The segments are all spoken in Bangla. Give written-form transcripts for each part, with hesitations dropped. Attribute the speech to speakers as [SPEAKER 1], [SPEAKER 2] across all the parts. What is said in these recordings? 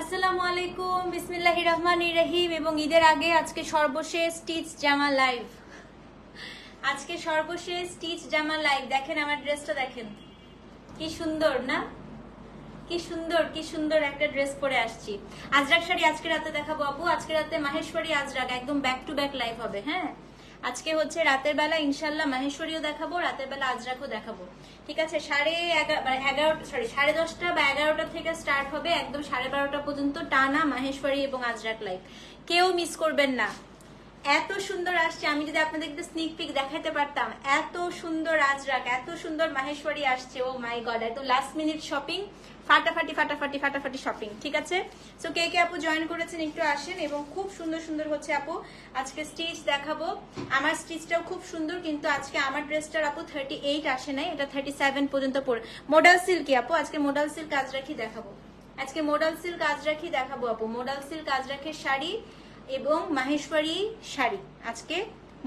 [SPEAKER 1] আসসালামু আলাইকুম, বিসমিল্লাহির রহমানির রহিম। এবং ঈদের আগে আজকে সর্বশেষ স্টিচ জামা লাইভ। আজকে সর্বশেষ স্টিচ জামা লাইভ। দেখেন আমার ড্রেসটা, দেখেন কি সুন্দর না, কি সুন্দর কি সুন্দর একটা ড্রেস পরে আসছি। আজরাক শাড়ি আজকে রাতে দেখাবো আপু। আজকে রাতে মাহেশ্বরী আজরাক একদম ব্যাক টু ব্যাক লাইভ হবে। হ্যাঁ, আজকে হচ্ছে রাতের বেলা ইনশাল্লাহ মাহেশ্বরীও দেখাবো, রাতের বেলা আজরাকও দেখাবো। ঠিক আছে, 10:30 বা 11টা থেকে স্টার্ট হবে, একদম 12:30 পর্যন্ত টানা মাহেশ্বরী এবং আজরাক লাইভ। কেউ মিস করবেন না। এত সুন্দর আসছে, আমি যদি আপনাদেরকে স্নিক পিক দেখাতে পারতাম। এত সুন্দর আজরাক, এত সুন্দর মাহেশ্বরী আসছে। ও মাই গড, এত লাস্ট মিনিট শপিং, ফাটাফাটি ফাটাফাটি ফাটাফাটি শপিং। ঠিক আছে, সো কে কে আপু জয়েন করেছেন একটু আসেন। এবং খুব সুন্দর সুন্দর হচ্ছে আপু আজকে স্টিচ দেখাবো। আমার স্টিচটাও খুব সুন্দর, কিন্তু আজকে আমার ড্রেসটার আপু 38 আসে নাই, এটা 37 পর্যন্ত পড়ে। মোডাল সিল্ক আপু, আজকে মোডাল সিল্ক আজরাকি দেখাবো। আজকে মোডাল সিল্ক আজরাকি দেখাবো আপু। মোডাল সিল্ক আজরাকের শাড়ি এবং মাহেশ্বরী শাড়ি, আজকে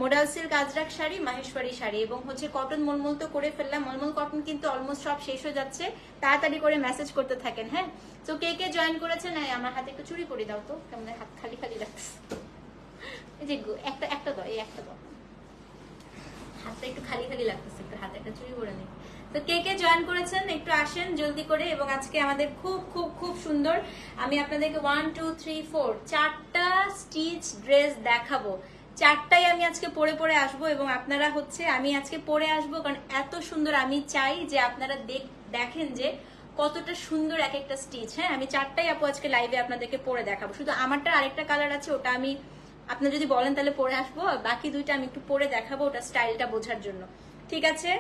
[SPEAKER 1] মোডাল সিল্ক আজরাক শাড়ি, মাহেশ্বরী শাড়ি এবং হচ্ছে কটন। মলমল তো করে ফেললাম, মলমল কটন কিন্তু অলমোস্ট সব শেষ হয়ে যাচ্ছে। তাড়াতাড়ি করে মেসেজ করতে থাকেন। হ্যাঁ, তো কে কে জয়েন করেছেন? হ্যাঁ, আমার হাতে একটু চুড়ি পরে দাও তো, কেমন হাত খালি খালি রাখছে। এই যে একটা দাও, এই একটা দাও, হাতটা একটু খালি খালি লাগতেছে, একটু হাতে একটা চুড়ি পরে নেই। তো কে কে জয়েন করেছেন একটু আসেন জলদি করে। এবং আজকে আমাদের খুব খুব খুব সুন্দর, আমি আপনাদেরকে 1 2 3 4 4টা স্টিচ ড্রেস দেখাবো। 4টাই আমি আজকে পরে পরে আসবো এবং আপনারা হচ্ছে আমি আজকে পরে আসবো, কারণ এত সুন্দর। আমি চাই যে আপনারা দেখেন যে কতটা সুন্দর এক একটা স্টিচ। হ্যাঁ, আমি 4টাই আপু আজকে লাইভে আপনাদেরকে পরে দেখাবো। শুধু আমারটা আরেকটা কালার আছে, ওটা আমি আপনারা যদি বলেন তাহলে পরে আসবো। বাকি দুইটা আমি একটু পরে দেখাবো, ওটা স্টাইলটা বোঝার জন্য। ঠিক আছে,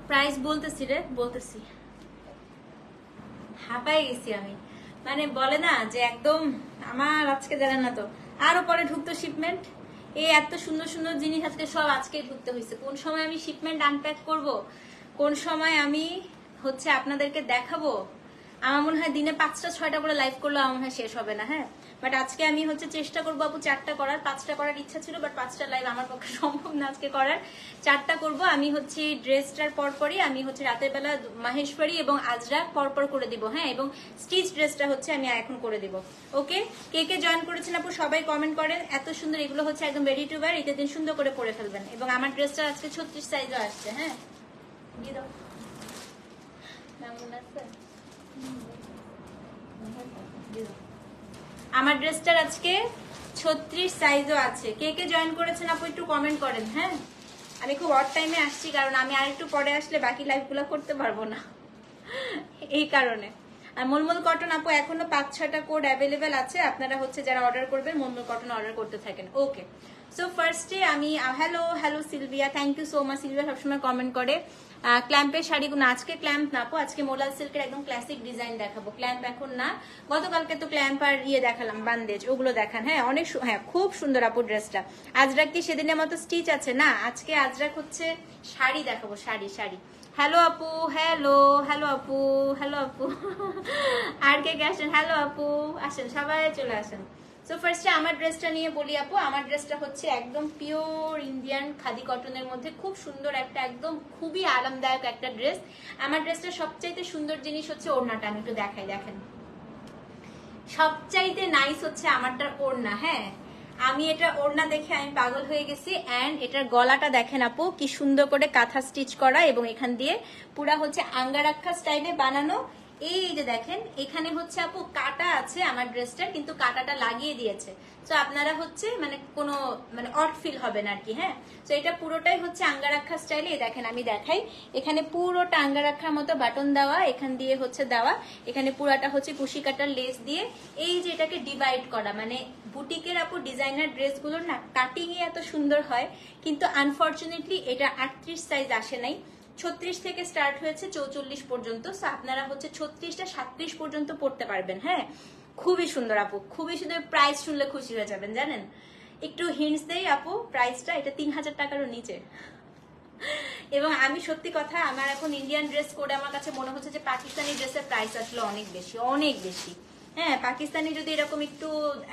[SPEAKER 1] প্রাইস বলতেছি রে, বলতেছি, হাঁপাই গেছি আমি। মানে বলে না যে একদম আমার আজকে জানেন না তো, আরো পরে ঢুকতো শিপমেন্ট। এই এত সুন্দর সুন্দর জিনিস আজকে সব আজকেই ঢুকতে হয়েছে। কোন সময় আমি শিপমেন্ট আনপ্যাক করব, কোন সময় আমি হচ্ছে আপনাদেরকে দেখাবো। আমার মনে হয় দিনে 5টা 6টা করে লাইভ করলে আমার মনে হয় শেষ হবে না। হ্যাঁ, বাট আজকে আমি হচ্ছে চেষ্টা করবো আপু 4টা করার। 5টা করার ইচ্ছা ছিল, বাট 5টা লাইভ আমার পক্ষে সম্ভব না আজকে করার। 4টা করব আমি হচ্ছে ড্রেসটার পরপরই আমি হচ্ছে রাতের বেলা মাহেশ্বরী এবং আজরাক পরপর করে দিব। হ্যাঁ, এবং স্টিচ ড্রেসটা হচ্ছে আমি এখন করে দিব। ওকে, কে কে জয়েন করেছেন আপু সবাই কমেন্ট করেন। এত সুন্দর, এগুলো হচ্ছে একদম রেডি টু ওয়্যার। ঈদের দিন সুন্দর করে পরে ফেলবেন। এবং আমার ড্রেসটা আজকে 36 সাইজও আসছে। হ্যাঁ, দিয়ে দাও, কেমন আছে আমার ড্রেসটার আজকে 36 সাইজও আছে। কে কে জয়েন করেছেন আপু একটু কমেন্ট করেন। হ্যাঁ, আমি খুব অড টাইমে আসছি, কারণ আমি আরেকটু পরে আসলে বাকি লাইভগুলো করতে পারবো না, এই কারণে। আর মলমল কটন আপু এখনো 5-6টা কোড অ্যাভেলেবেল আছে, আপনারা হচ্ছে যারা অর্ডার করবেন মলমল কটন অর্ডার করতে থাকেন। ওকে, সো ফার্স্টে আমি hello Sylvia, thank you so much. Sylvia সবসময় কমেন্ট করে। ক্ল্যাম্পের শাড়িগুলো আজকে ক্ল্যাম্প না আপু, আজকে মোলাল সিল্কের একদম ক্লাসিক ডিজাইন দেখাবো। ক্ল্যাম্প এখন না, গতকালকে তো ক্ল্যাম্প আর দেখালাম বান্দেজ, ওগুলো দেখান। হ্যাঁ, অনেক হ্যাঁ খুব সুন্দর আপু ড্রেসটা। আজরাক কি সেদিনের মতো স্টিচ আছে? না, আজকে আজরাক হচ্ছে শাড়ি দেখাবো, শাড়ি শাড়ি। হ্যালো আপু, হ্যালো আপু, হ্যালো আপু। আর কে কে আসেন? হ্যালো আপু, আসেন সবাই, চলে আসেন। সো ফার্স্টে আমার ড্রেসটা নিয়ে বলি আপু। আমার ড্রেসটা হচ্ছে একদম পিওর ইন্ডিয়ান খাদি কটনের মধ্যে খুব সুন্দর একটা, একদম খুবই আরামদায়ক একটা ড্রেস। আমার ড্রেসটা সবচাইতে সুন্দর জিনিস হচ্ছে ওড়নাটা। আমি একটু দেখাই, দেখেন সবচাইতে নাইস হচ্ছে আমারটার ওড়না। হ্যাঁ, আমি এটা ওড়না দেখে আমি পাগল হয়ে গেছি। এন্ড এটার গলাটা দেখেন আপু, কি সুন্দর করে কাঁথা স্টিচ করা এবং এখান দিয়ে পুরা হচ্ছে আঙ্গারাক্ষা স্টাইলে বানানো। এই যে দেখেন এখানে হচ্ছে আপু কাটা আছে আমার ড্রেসটার, কিন্তু কাটাটা লাগিয়ে দিয়েছে। তো আপনারা হচ্ছে মানে কোনো মানে অড ফিল হবে না আর কি। হ্যাঁ, তো এটা পুরোটাই হচ্ছে আঙ্গারাক্ষা স্টাইলে। দেখেন আমি দেখাই, এখানে পুরোটা আঙ্গারাক্ষার মতো বাটন দেওয়া, এখান দিয়ে হচ্ছে দেওয়া, এখানে পুরাটা হচ্ছে কুশি কাটার লেস দিয়ে এই যে এটাকে ডিভাইড করা, মানে বুটিকের আপু ডিজাইনার ড্রেসগুলোর না কাটিং এ এত সুন্দর হয়, কিন্তু আনফরচুনেটলি এটা 38 সাইজ আসে নাই। 36 থেকে স্টার্ট হয়েছে 44 পর্যন্ত। সো আপনারা হচ্ছে 36টা 37 পর্যন্ত পড়তে পারবেন। হ্যাঁ, খুবই সুন্দর আপু, খুবই সুন্দর। প্রাইস শুনলে খুশি হয়ে যাবেন জানেন। একটু হিন্টস দেই আপু, প্রাইসটা এটা 3000 টাকারও নিচে। এবং আমি সত্যি কথা, আমার এখন ইন্ডিয়ান ড্রেস করে আমার কাছে মনে হচ্ছে যে পাকিস্তানি ড্রেসের প্রাইস আসলে অনেক বেশি, অনেক বেশি। হ্যাঁ, পাকিস্তানি যদি এরকম একটু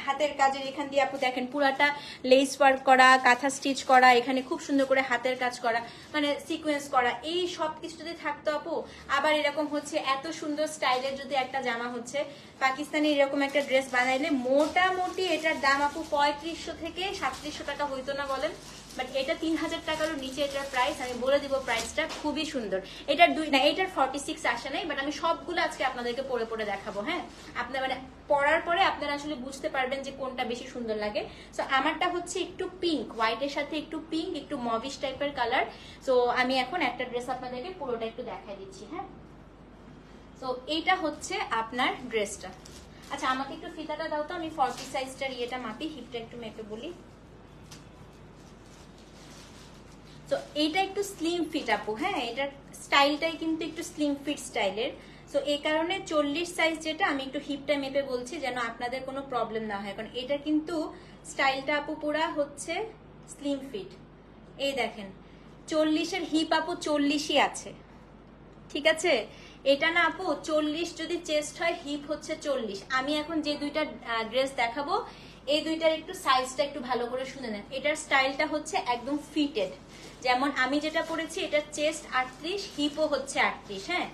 [SPEAKER 1] হাতের কাজের এখান দিয়ে আপু দেখেন পুরাটা লেস ওয়ার্ক করা, কাঁথা স্টিচ করা, এখানে খুব সুন্দর করে হাতের কাজ করা, মানে সিকোয়েন্স করা, এই সব কিছু যদি থাকতো আপু, আবার এরকম হচ্ছে এত সুন্দর স্টাইলের যদি একটা জামা হচ্ছে পাকিস্তানি এরকম একটা ড্রেস বানাইলে মোটামুটি এটার দাম আপু 3500 থেকে 3700 টাকা হইতো না বলেন? বাট এটা 3000 টাকারও নিচে এটার প্রাইস। আমি বলে দিব প্রাইসটা, খুবই সুন্দর। এটার এটার 46 আসে নাই, বাট আমি সবগুলো আজকে আপনাদেরকে পরে পরে দেখাবো। হ্যাঁ, আপনার মানে পরার পরে আপনারা আসলে বুঝতে পারবেন যে কোনটা বেশি সুন্দর লাগে। সো আমারটা হচ্ছে একটু পিঙ্ক, হোয়াইটের সাথে একটু পিঙ্ক, একটু মভিশ টাইপের কালার। সো আমি এখন একটা ড্রেস আপনাদেরকে পুরোটা একটু দেখাই দিচ্ছি। হ্যাঁ, সো এইটা হচ্ছে আপনার ড্রেসটা। আচ্ছা, আমাকে একটু ফিতাটা দাও তো, আমি 40 সাইজটার ইয়েটা মাপি, হিপটা একটু মেপে বলি। তো এইটা একটু স্লিম ফিট আপু। হ্যাঁ, এটার স্টাইলটাই কিন্তু একটু স্লিম ফিট স্টাইলের। সো এই কারণে 40 সাইজ যেটা, আমি একটু হিপটা মেপে বলছি যেন আপনাদের কোনো প্রবলেম না হয়, কারণ এটা কিন্তু স্টাইলটা আপু পুরা হচ্ছে স্লিম ফিট। এই দেখেন 40-এর হিপ আপু 40ই আছে, ঠিক আছে? এটা না আপু 40 যদি চেস্ট হয়, হিপ হচ্ছে 40। আমি এখন যে দুইটা ড্রেস দেখাবো এই দুইটার একটু সাইজটা একটু ভালো করে শুনে নেন। এটার স্টাইলটা হচ্ছে একদম ফিটেড, যেমন আমি যেটা পরেছি এটার চেস্ট 38, হিপও হচ্ছে 38। হ্যাঁ,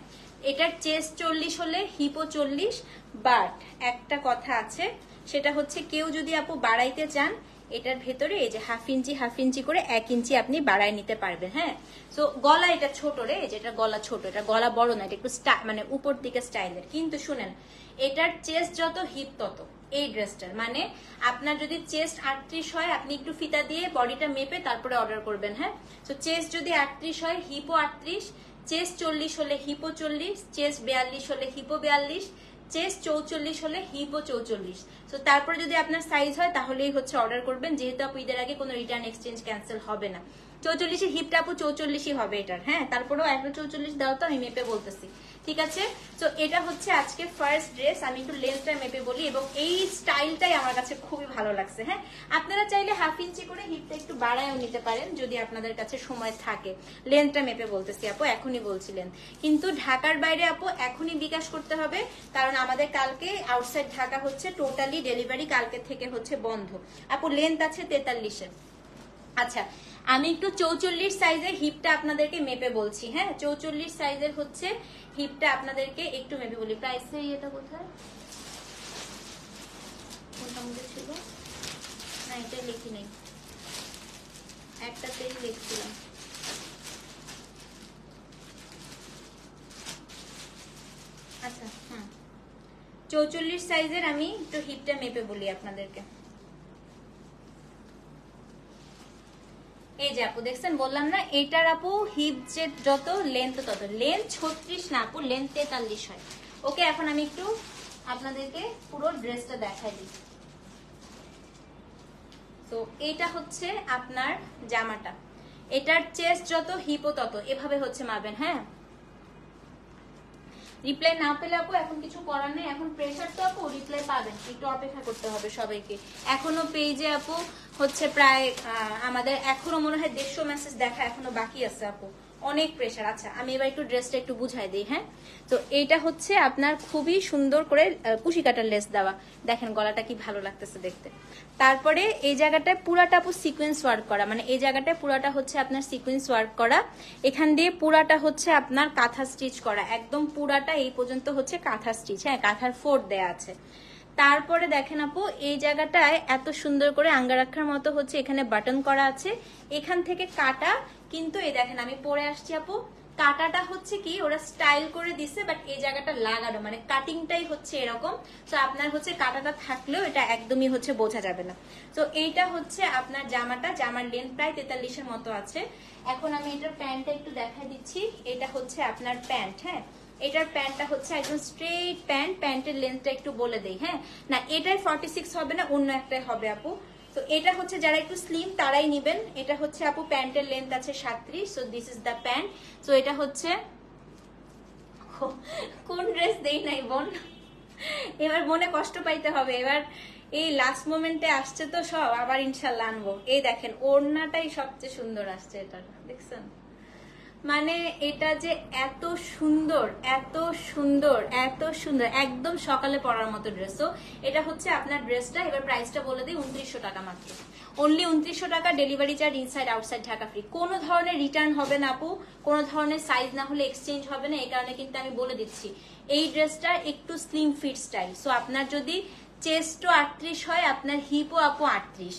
[SPEAKER 1] এটার চেস্ট 40 হলে হিপও 40। বাট একটা কথা আছে, সেটা হচ্ছে কেউ যদি আপু বাড়াইতে চান, এটার ভেতরে এই যে হাফ ইঞ্চি করে 1 ইঞ্চি আপনি বাড়ায় নিতে পারবেন। হ্যাঁ, সো গলা এটা ছোট রে, যেটা গলা ছোট, এটা গলা বড় না, এটা একটু মানে উপর দিকে স্টাইলের। কিন্তু শুনেন, এটার চেস্ট যত হিপ তত এই ড্রেসটার। মানে আপনার যদি চেস্ট 38 হয়, আপনি একটু ফিতা দিয়ে বডিটা মেপে তারপরে অর্ডার করবেন। হ্যাঁ, তো চেস্ট যদি 38 হয়, হিপও 38, চেস্ট 40 হলে হিপও 40, চেস্ট 42 হলে হিপও 42, চেস্ট 44 হলে হিপও 44। তো তারপরে যদি আপনার সাইজ হয় তাহলেই হচ্ছে অর্ডার করবেন, যেহেতু আপু ঈদের আগে কোনো রিটার্ন এক্সচেঞ্জ ক্যান্সেল হবে না। 44-এর হিপটা আপু 44ই হবে এটার। হ্যাঁ, তারপরেও 144 দাও তো, আমি মেপে বলতেছি, ঠিক আছে? তো এটা হচ্ছে আজকে ফার্স্ট ড্রেস। আমি একটু লেন্থটা মেপে বলি, এবং এই স্টাইলটাই আমার কাছে খুবই ভালো লাগছে। হ্যাঁ, আপনারা চাইলে হাফ ইঞ্চি করে হিপটা একটু বাড়ায়ও নিতে পারেন যদি আপনাদের কাছে সময় থাকে। লেন্থটা মেপে বলতেছি আপু, এখনই বলছিলেন। কিন্তু ঢাকার বাইরে আপু এখনই বিকাশ করতে হবে, কারণ আমাদের কালকে আউটসাইড ঢাকা হচ্ছে টোটালি ডেলিভারি কালকে থেকে হচ্ছে বন্ধ। আপু লেন্থ আছে 43-এর। আচ্ছা, আমি একটু 44 সাইজের হিপটা আপনাদেরকে মেপে বলছি। হ্যাঁ, 44 সাইজের হচ্ছে হিপটা আপনাদেরকে একটু মেপে বলি। প্রাইসের এটা কোথায়, কোনটা মধ্যে ছিল না, এটা লিখি নেই, একটাতেই লিখছিলাম। আচ্ছা, হ্যাঁ, 44 সাইজের আমি একটু হিপটা মেপে বলি আপনাদেরকে। এই যে আপু দেখছেন, বললাম না এটার আপু হিপ যে যত লেন্থ তত। লেন্থ 36 না আপু, লেন্থ 43 হয়। ওকে, এখন আমি একটু আপনাদেরকে পুরো ড্রেসটা দেখাই দিই। তো এইটা হচ্ছে আপনার জামাটা, এটার চেস্ট যত হিপও তত, এভাবে হচ্ছে মাপবেন। হ্যাঁ, রিপ্লাই না পেলে আপু এখন কিছু করার নেই, এখন প্রেসার তো আপু রিপ্লাই পাবেন, একটু অপেক্ষা করতে হবে সবাইকে। এখনো পেজে আপু হচ্ছে প্রায় আমাদের এখনো মনে হয় 150 মেসেজ দেখা এখনো বাকি আছে আপু, অনেক প্রেসার। আচ্ছা, আমি এবার একটু ড্রেসটা একটু বুঝাই দিই। হ্যাঁ, তো এইটা হচ্ছে আপনার খুবই সুন্দর করে কুশি কাটার লেস দেওয়া, দেখেন গলাটা কি ভালো লাগতেছে দেখতে। তারপরে এই জায়গাটায় পুরাটা আপু সিকোয়েন্স ওয়ার্ক করা, মানে এই জায়গাটায় পুরাটা হচ্ছে আপনার সিকোয়েন্স ওয়ার্ক করা, এখান দিয়ে পুরাটা হচ্ছে আপনার কাঁথা স্টিচ করা, একদম পুরাটা এই পর্যন্ত হচ্ছে কাঁথা স্টিচ। হ্যাঁ, কাঁথার ফোর্ট দেয়া আছে। তারপরে দেখেন আপু এই জায়গাটায় এত সুন্দর করে আঙ্গারাক্ষার মতো হচ্ছে এখানে বাটন করা আছে, এখান থেকে কাটা। কিন্তু এই দেখেন আমি পরে আসছি আপু, কাটাটা হচ্ছে কি ওরা স্টাইল করে দিছে, বাট এই জায়গাটা লাগানো, মানে কাটিংটাই হচ্ছে এরকম। তো আপনার হচ্ছে কাটাটা থাকলেও এটা একদমই হচ্ছে বোঝা যাবে না। তো এইটা হচ্ছে আপনার জামাটা, জামার লেন্থ প্রায় 43-এর মতো আছে। এখন আমি এটার প্যান্টটা একটু দেখাই দিচ্ছি। এটা হচ্ছে আপনার প্যান্ট। হ্যাঁ, এটার প্যান্টটা হচ্ছে একদম স্ট্রেট প্যান্ট, প্যান্টের লেন্থটা একটু বলে দেই, হ্যাঁ না এটাই 46 হবে না, অন্য একটাই হবে আপু। তো এটা হচ্ছে যারা একটু স্লিম তারাই নিবেন। এটা হচ্ছে আপু প্যান্টের লেন্থ আছে 37, so this is the pant. So এটা হচ্ছে কোন ড্রেস দেই নাই বোন, এবার মনে কষ্ট পাইতে হবে। এবার এই লাস্ট মোমেন্টে আসছে তো সব, আবার ইনশাল্লাহ আনবো। এই দেখেন ওড়নাটাই সবচেয়ে সুন্দর আসছে, এটা দেখছেন, মানে এটা যে এত সুন্দর এত সুন্দর এত সুন্দর, একদম সকালে পরার মতো ড্রেস। তো এটা হচ্ছে আপনার ড্রেসটা। এবার প্রাইসটা বলে দিই, 2900 টাকা মাত্র, অনলি 2900 টাকা। Delivery charge inside outside Dhaka free. কোনো ধরনের রিটার্ন হবে না আপু, কোনো ধরনের সাইজ না হলে এক্সচেঞ্জ হবে না। এই কারণে কিন্তু আমি বলে দিচ্ছি এই ড্রেসটা একটু স্লিম ফিট স্টাইল। সো আপনার যদি চেস্টও 38 হয়, আপনার হিপও আপু 38,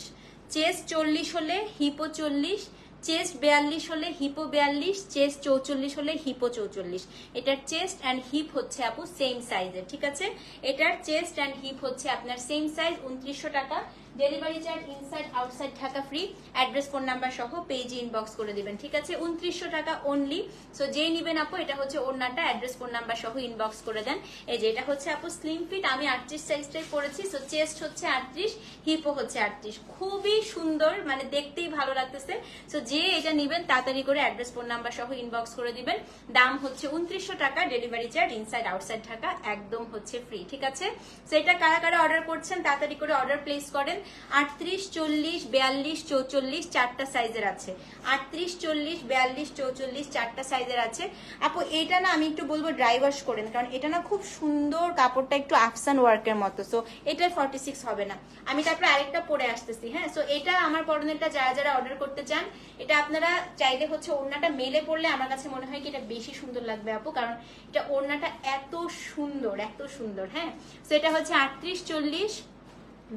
[SPEAKER 1] চেস্ট 40 হলে হিপও 40, চেস্ট 42 হলে হিপো 42, চেস্ট 44 হলে হিপো 44। এটার চেস্ট অ্যান্ড হিপ হচ্ছে আপু সেম সাইজের, ঠিক আছে? এটার চেস্ট অ্যান্ড হিপ হচ্ছে আপনার সেম সাইজ। 2900 টাকা, delivery charge inside outside Dhaka free. Address phone number সহ পেজে ইনবক্স করে দিবেন, ঠিক আছে? 2900 টাকা অনলি। সো যেই নিবেন আপু, এটা হচ্ছে ওড়নাটা, অ্যাড্রেস ফোন নাম্বার সহ ইনবক্স করে দেন। এই যে এটা হচ্ছে আপু স্লিম ফিট, আমি 38 সাইজটাই পরেছি। সো চেস্ট হচ্ছে 38, হিপও হচ্ছে 38, খুবই সুন্দর, মানে দেখতেই ভালো লাগতেছে। সো যে এটা নিবেন তাড়াতাড়ি করে অ্যাড্রেস ফোন নাম্বার সহ ইনবক্স করে দিবেন। দাম হচ্ছে 2900 টাকা, delivery charge inside outside Dhaka একদম হচ্ছে ফ্রি, ঠিক আছে? সো এটা কারা কারা অর্ডার করছেন তাড়াতাড়ি করে অর্ডার প্লেস করেন। 38, 40, 42, 44 চারটা সাইজের আছে। 38, 40, 42, 44 চারটা সাইজের আছে আপু। এটা না আমি একটু বলবো ড্রাই ওয়াশ করেন, কারণ এটা না খুব সুন্দর, কাপড়টা একটু আফসান ওয়ার্কের মতো। সো এটা 46 হবে না। আমি তারপরে আরেকটা পরে আসতেছি, হ্যাঁ? সো এটা আমার পরনেরটা যারা যারা অর্ডার করতে চান, এটা আপনারা চাইলে হচ্ছে ওড়নাটা মেলে পড়লে আমার কাছে মনে হয় কি এটা বেশি সুন্দর লাগবে আপু, কারণ এটা ওড়নাটা এত সুন্দর এত সুন্দর, হ্যাঁ? সো এটা হচ্ছে 38, 40,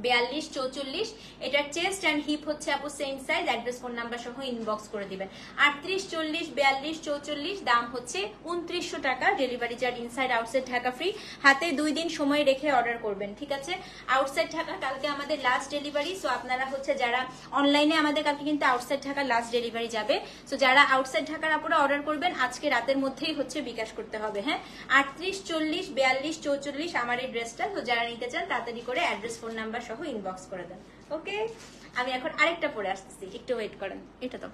[SPEAKER 1] 42, 44। এটার চেস্ট অ্যান্ড হিপ হচ্ছে আপু same size. Address phone number সহ ইনবক্স করে দিবেন। 38, 40, 42, 44 দাম হচ্ছে 2900 টাকা, delivery charge inside outside Dhaka free. হাতে 2 দিন সময় রেখে অর্ডার করবেন, ঠিক আছে? আউটসাইড ঢাকা কালকে আমাদের লাস্ট ডেলিভারি। সো আপনারা হচ্ছে যারা অনলাইনে, আমাদের কালকে কিন্তু আউটসাইড ঢাকা লাস্ট ডেলিভারি যাবে। সো যারা আউটসাইড ঢাকার আপুরা অর্ডার করবেন আজকে রাতের মধ্যেই হচ্ছে বিকাশ করতে হবে, হ্যাঁ? 38, 40, 42, 44 আমার এই ড্রেসটা। তো যারা নিতে চান তাড়াতাড়ি করে অ্যাড্রেস ফোন নাম্বার সহ ইনবক্স করে দেন, ওকে? আমি এখন আরেকটা পরে আসতেছি, একটু ওয়েট করেন। এটা তো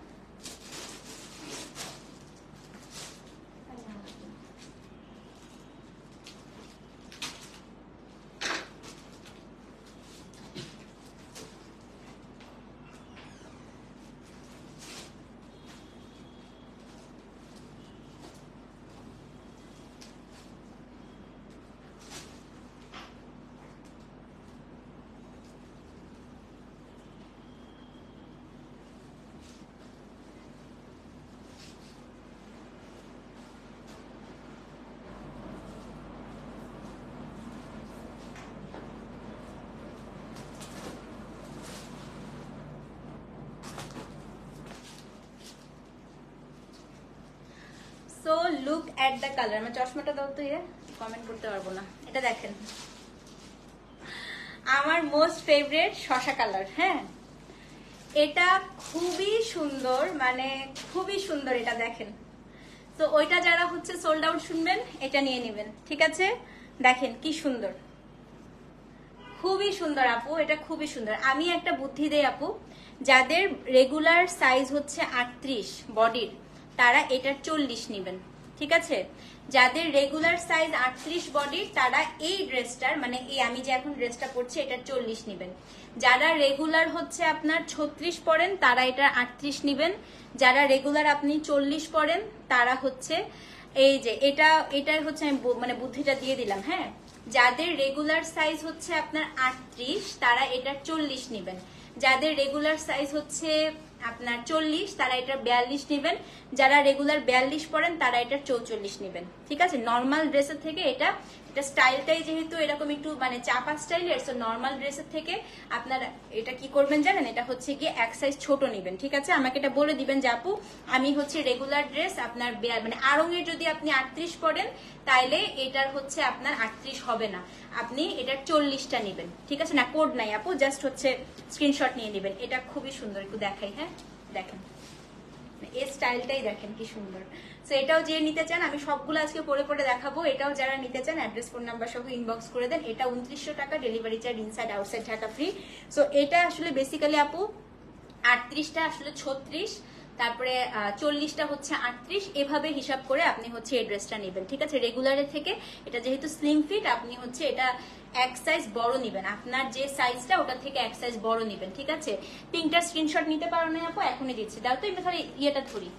[SPEAKER 1] so look at the colour. আমার চশমাটা দাও তো, কমেন্ট করতে পারবো না। এটা দেখেন, আমার মোস্ট ফেভারিট শসা কালার, হ্যাঁ? এটা খুবই সুন্দর, মানে খুবই সুন্দর, এটা দেখেন। তো ওইটা যারা হচ্ছে সোল্ড আউট শুনবেন, এটা নিয়ে নেবেন, ঠিক আছে? দেখেন কি সুন্দর, খুবই সুন্দর আপু, এটা খুবই সুন্দর। আমি একটা বুদ্ধি দেই আপু, যাদের রেগুলার সাইজ হচ্ছে 38 বডির, তারা এটার 40 নেবেন, ঠিক আছে? যাদের রেগুলার সাইজ 38 বডির, তারা এই ড্রেসটার, মানে এই আমি যে এখন ড্রেসটা পরছি, এটার 40 নেবেন। যারা রেগুলার হচ্ছে আপনার 36 পরেন, তারা এটা 38 নেবেন। যারা রেগুলার আপনি 40 পরেন, তারা হচ্ছে এই যে এটার হচ্ছে আমি মানে বুদ্ধিটা দিয়ে দিলাম, হ্যাঁ? যাদের রেগুলার সাইজ হচ্ছে আপনার 38, তারা এটার 40 নেবেন। যাদের রেগুলার সাইজ হচ্ছে আপনার 40, তারা এটার 42 নেবেন। যারা রেগুলার 42 পরেন, তারা এটার 44 নেবেন, ঠিক আছে? নর্মাল ড্রেসের থেকে এটা স্টাইলটাই যেহেতু এরকম একটু মানে চাপা স্টাইলের, সো নর্মাল ড্রেসের থেকে আপনারা এটা কি করবেন জানেন? এটা হচ্ছে গিয়ে এক সাইজ ছোট নেবেন, ঠিক আছে? আমাকে এটা বলে দিবেন যে আপু আমি হচ্ছে রেগুলার ড্রেস আপনার মানে আড়ঙের যদি আপনি 38 পরেন, তাইলে এটার হচ্ছে আপনার 38 হবে না, আপনি এটার 40টা নেবেন, ঠিক আছে? না কোড নাই আপু, জাস্ট হচ্ছে স্ক্রিনশট নিয়ে নেবেন। এটা খুবই সুন্দর, একটু দেখাই, হ্যাঁ? দেখেন এই স্টাইলটাই দেখেন কি সুন্দর। সো এটাও যে নিতে চান, আমি সবগুলো আজকে পরে পরে দেখাবো। এটাও যারা নিতে চান অ্যাড্রেস ফোন নাম্বার সহ ইনবক্স করে দেন। এটা 2900 টাকা, delivery charge inside outside Dhaka free. So এটা আসলে বেসিক্যালি আপু 38টা আসলে 36, তারপরে 40টা হচ্ছে 38, এভাবে হিসাব করে আপনি হচ্ছে এই ড্রেসটা নেবেন, ঠিক আছে। রেগুলারের থেকে এটা যেহেতু স্লিম ফিট, আপনি হচ্ছে এটা এক সাইজ বড় নেবেন, আপনার যে সাইজটা ওটা থেকে এক সাইজ বড় নেবেন, ঠিক আছে। পিঙ্কটার স্ক্রিনশট নিতে পারো না আপু, এখনই দিচ্ছি, দাও তো। এটা তাহলে ইয়েটা ধরি,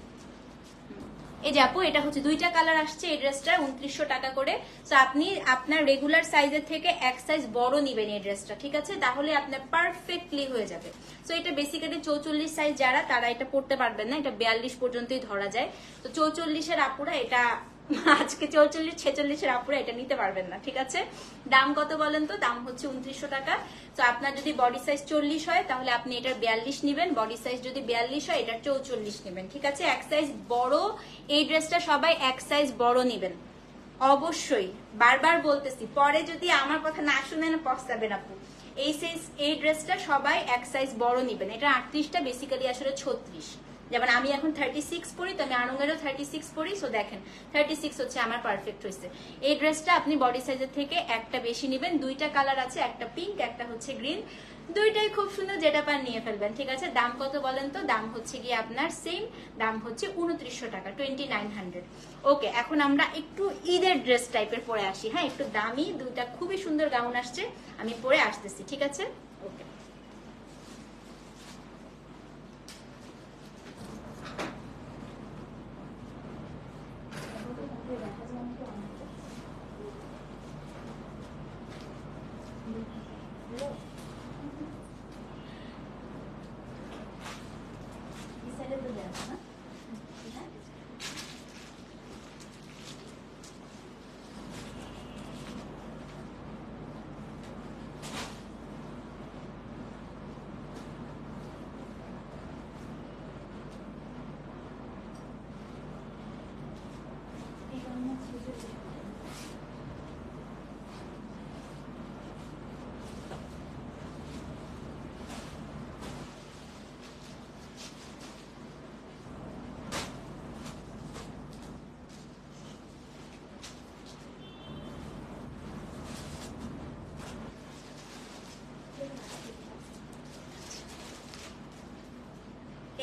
[SPEAKER 1] এই যে আপু এটা হচ্ছে 2টা কালার আসছে এই ড্রেসটা 2900 টাকা করে। সো আপনি আপনার রেগুলার সাইজের থেকে এক সাইজ বড় নিবেন এই ড্রেসটা, ঠিক আছে, তাহলে আপনার পারফেক্টলি হয়ে যাবে। সো এটা বেসিক্যালি 44 সাইজ যারা, তারা এটা পড়তে পারবেন না, এটা 42 পর্যন্তই ধরা যায়। তো 44-এর আপুরা এটা আজকে 44-46-এর আপুরা এটা নিতে পারবেন না, ঠিক আছে। দাম কত বলেন তো? দাম হচ্ছে 2900 টাকা। তো আপনার যদি বডি সাইজ 40 হয় তাহলে আপনি এটার 42 নেবেন, বডি সাইজ যদি 42 হয় এটার 44 নেবেন, ঠিক আছে। এক সাইজ বড় এই ড্রেসটা সবাই এক সাইজ বড় নেবেন অবশ্যই, বারবার বলতেছি, পরে যদি আমার কথা না শুনেন পস্তাবেন আপু। এই ড্রেসটা সবাই এক সাইজ বড় নেবেন। এটা 38টা বেসিক্যালি আসলে 36, যেমন আমি এখন 36 পরি, তো আমি আনুঙ্গেরও 36 পরি। সো দেখেন 36 হচ্ছে আমার পারফেক্ট হয়েছে। এই ড্রেসটা আপনি বডি সাইজের থেকে একটা বেশি নেবেন। 2টা কালার আছে, একটা পিঙ্ক একটা হচ্ছে গ্রিন, দুইটাই খুব সুন্দর, যেটা পান নিয়ে ফেলবেন, ঠিক আছে। দাম কত বলেন তো? দাম হচ্ছে গিয়ে আপনার সেম, দাম হচ্ছে 2900 টাকা, 2900। ওকে, এখন আমরা একটু ঈদের ড্রেস টাইপের পরে আসি। হ্যাঁ, একটু দামি, দুইটা খুবই সুন্দর গাউন আসছে, আমি পরে আসতেছি, ঠিক আছে। ওকে,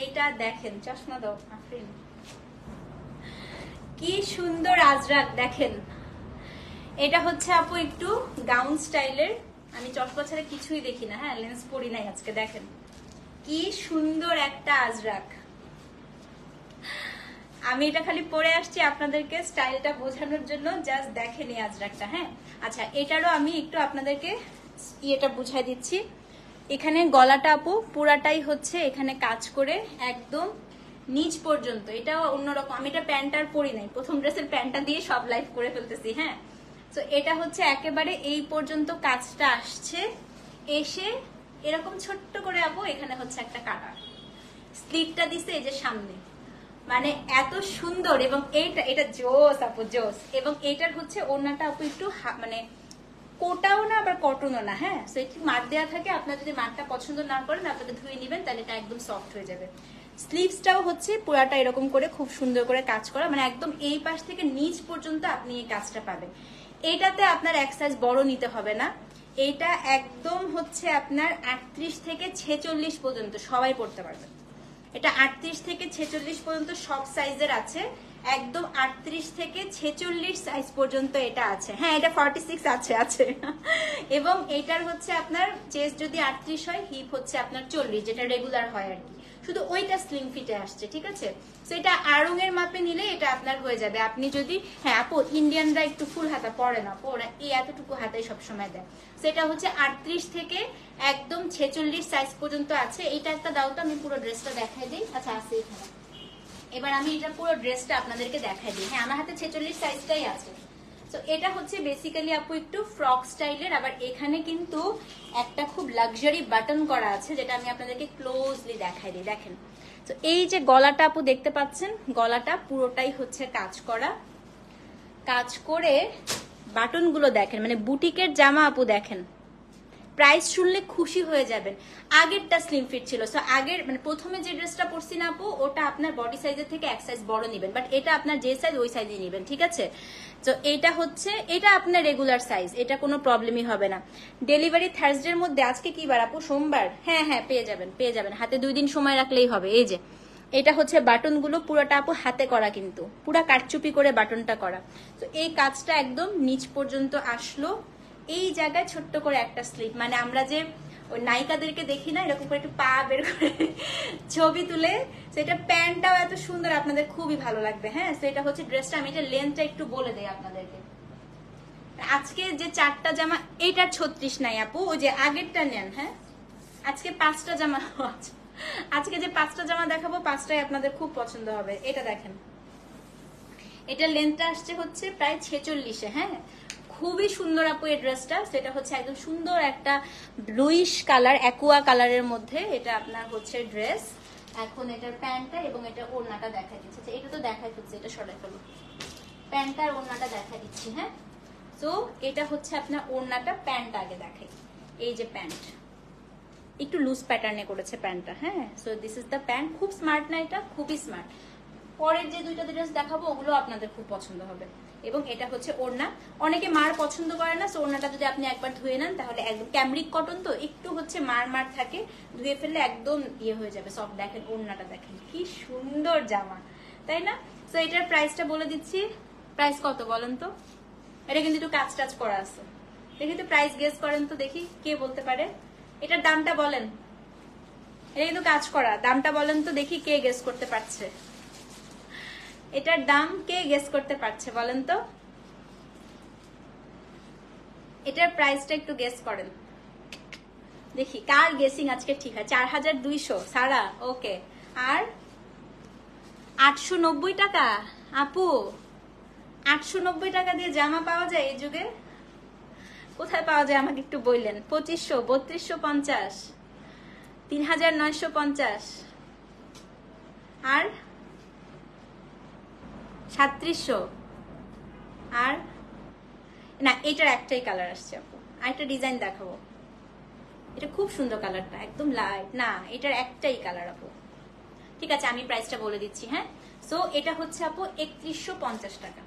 [SPEAKER 1] এইটা দেখেন, চশমা দাও আফরিন, কি সুন্দর আজরাক দেখেন। এটা হচ্ছে আপু একটু গাউন স্টাইলের, আমি চশমা ছাড়া কিছুই দেখি না, হ্যাঁ লেন্স পরি নাই আজকে। দেখেন কি সুন্দর একটা আজরাক, আমি এটা খালি পরে আসছি আপনাদেরকে স্টাইলটা বোঝানোর জন্য, জাস্ট দেখেন এই আজরাকটা। হ্যাঁ আচ্ছা, এটারও আমি একটু আপনাদেরকে ইয়েটা বুঝাই দিচ্ছি। এখানে গলাটা আপু পুরাটাই হচ্ছে এখানে কাজ করে একদম নিচ পর্যন্ত, এটাও অন্যরকম। আমি এটা প্যান্টার পরি নাই, প্রথম ড্রেসের প্যান্টটা দিয়ে সব লাইফ করে ফেলতেছি। হ্যাঁ, তো এটা হচ্ছে একেবারে এই পর্যন্ত কাজটা আসছে, এসে এরকম ছোট্ট করে আপু এখানে হচ্ছে একটা কাটার স্লিটটা দিছে এই যে সামনে, মানে এত সুন্দর। এবং এটা জোস আপু জোস। এবং এইটার হচ্ছে ওড়নাটা আপু একটু মানে কোটাও না আবার কটনও না। হ্যাঁ, সো একটু মার দেওয়া থাকে, আপনার যদি মারটা পছন্দ না করেন আপনাকে ধুয়ে নেবেন, তাহলে এটা একদম সফট হয়ে যাবে। স্লিভসটাও হচ্ছে পুরাটা এরকম করে খুব সুন্দর করে কাজ করা, মানে একদম এই পাশ থেকে নিচ পর্যন্ত আপনি এই কাজটা পাবেন। এইটাতে আপনার এক সাইজ বড় নিতে হবে না, এইটা একদম হচ্ছে আপনার 38 থেকে 46 পর্যন্ত সবাই পড়তে পারবেন। এটা 38 থেকে 46 পর্যন্ত সব সাইজের আছে, একদম 38 থেকে 46 সাইজ পর্যন্ত এটা আছে। হ্যাঁ, এটা 46 আছে এবং এটার হচ্ছে আপনার চেস্ট যদি 38 হয়, হিপ হচ্ছে আপনার 40, যেটা রেগুলার হয় আর কি, শুধু ওইটা স্লিম ফিটে আসছে, ঠিক আছে। তো এটা আড়ং এর মাপে নিলে এটা আপনার হয়ে যাবে। আপনি যদি, হ্যাঁ আপু ইন্ডিয়ানরা একটু ফুল হাতা পরে না, ওরা এই এতটুকু হাতাই সবসময় দেয়। সেটা হচ্ছে 38 থেকে একদম 46 সাইজ পর্যন্ত আছে। এইটা একটা দাও তো, আমি পুরো ড্রেসটা দেখাই দিই। আচ্ছা আছে এখানে, এবার আমি এটা পুরো ড্রেসটা আপনাদেরকে দেখাই দিই। হ্যাঁ, আমার হাতে 46 সাইজটাই আছে। তো এটা হচ্ছে বেসিক্যালি আপু একটু ফ্রক স্টাইলের, আবার এখানে কিন্তু একটা খুব লাক্সারি বাটন করা আছে, যেটা আমি আপনাদেরকে ক্লোজলি দেখাই দিই। দেখেন, তো এই যে গলাটা আপু দেখতে পাচ্ছেন, গলাটা পুরোটাই হচ্ছে কাজ করা, কাজ করে বাটনগুলো দেখেন, মানে বুটিকের জামা আপু দেখেন প্রাইস শুনলে খুশি হয়ে যাবেন। আগেরটা স্লিম ফিট ছিল, সো আগের মানে প্রথমে যে ড্রেসটা পরছি না আপু, ওটা আপনার বডি সাইজের থেকে এক সাইজ বড় নেবেন, বাট এটা আপনার যে সাইজ ওই সাইজে নেবেন, ঠিক আছে? তো এটা হচ্ছে, এটা আপনার রেগুলার সাইজ, এটা কোনো প্রবলেমই হবে না। ডেলিভারি থার্সডের মধ্যে, আজকে কি বার আপু? সোমবার। হ্যাঁ হ্যাঁ, পেয়ে যাবেন, হাতে 2 দিন সময় রাখলেই হবে। এই যে এটা হচ্ছে বাটনগুলো, পুরোটা আপু হাতে করা, কিন্তু পুরা কারচুপি করে বাটনটা করা। তো এই কাজটা একদম নিচ পর্যন্ত আসলো, এই জায়গায় ছোট্ট করে একটা স্লিপ, মানে আমরা যে ওই নায়িকাদেরকে দেখি না এরকম করে একটু পা বের করে ছবি তুলে, সেটা প্যান্টটাও এত সুন্দর, আপনাদের খুবই ভালো লাগবে। হ্যাঁ, সেটা হচ্ছে ড্রেসটা, আমি এটা লেন্থটা একটু বলে দেই আপনাদেরকে। আজকে যে 4টা জামা, এইটার 36 নাই আপু, ওই যে আগেরটা নেন। হ্যাঁ, আজকে 5টা জামা, আজকে যে 5টা জামা দেখাবো 5টাই আপনাদের খুব পছন্দ হবে। এটা দেখেন, এটা লেন্থটা আসছে হচ্ছে প্রায় 46-এ। হ্যাঁ, খুবই সুন্দর আপু এই ড্রেসটা, সেটা হচ্ছে একদম সুন্দর একটা ব্লুইশ কালার, অ্যাকুয়া কালারের মধ্যে এটা আপনার হচ্ছে ড্রেস। এখন এটার প্যান্টটা এবং এটা ওড়নাটা দেখা দিচ্ছে, এটা তো দেখাই হচ্ছে, এটা সরাই ফেলো, প্যান্টটা আর ওড়নাটা দেখা দিচ্ছি। হ্যাঁ, তো এটা হচ্ছে আপনার ওড়নাটা, প্যান্ট আগে দেখাই। এই যে প্যান্ট একটু লুজ প্যাটার্নে করেছে প্যান্টটা। হ্যাঁ, so this is the pant. খুব স্মার্ট না এটা? খুবই স্মার্ট। পরের যে 2টা ড্রেস দেখাবো ওগুলো আপনাদের খুব পছন্দ হবে। এবং এটা হচ্ছে ওড়না, অনেকে মার পছন্দ করে না, সো ওড়নাটা যদি আপনি একবার ধুয়ে নেন তাহলে একদম ক্যামরিক কটন, তো একটু হচ্ছে মার থাকে, ধুয়ে ফেললে একদম ইয়ে হয়ে যাবে সফট। দেখেন ওড়নাটা, দেখেন কি সুন্দর জামা, তাই না? সো এটার প্রাইসটা বলে দিচ্ছি। প্রাইস কত বলেন তো? এটা কিন্তু একটু কাজ টাচ করা আছে, দেখি তো প্রাইস গেস করেন তো, দেখি কে বলতে পারে। এটার দামটা বলেন, এটা কিন্তু কাজ করা, দামটা বলেন তো দেখি কে গেস করতে পারছে। এটার দাম কে গেস করতে পারছে বলেন তো? এটার প্রাইসটা একটু গেস করেন দেখি কার গেসিং আজকে ঠিক হয়। 4200 সারা, ওকে। আর 890 টাকা আপু, 890 টাকা দিয়ে জামা পাওয়া যায় এই যুগে? কোথায় পাওয়া যায় আমাকে একটু বললেন। 2500, 3250, 3950, আর 3700, আর না, এটার একটাই কালার আসছে আপু, আরেকটা ডিজাইন দেখাবো। এটা খুব সুন্দর কালারটা, একদম লাইট না, এটার একটাই কালার আপু। ঠিক আছে, আমি প্রাইসটা বলে দিচ্ছি। হ্যাঁ, সো এটা হচ্ছে আপু 3150 টাকা,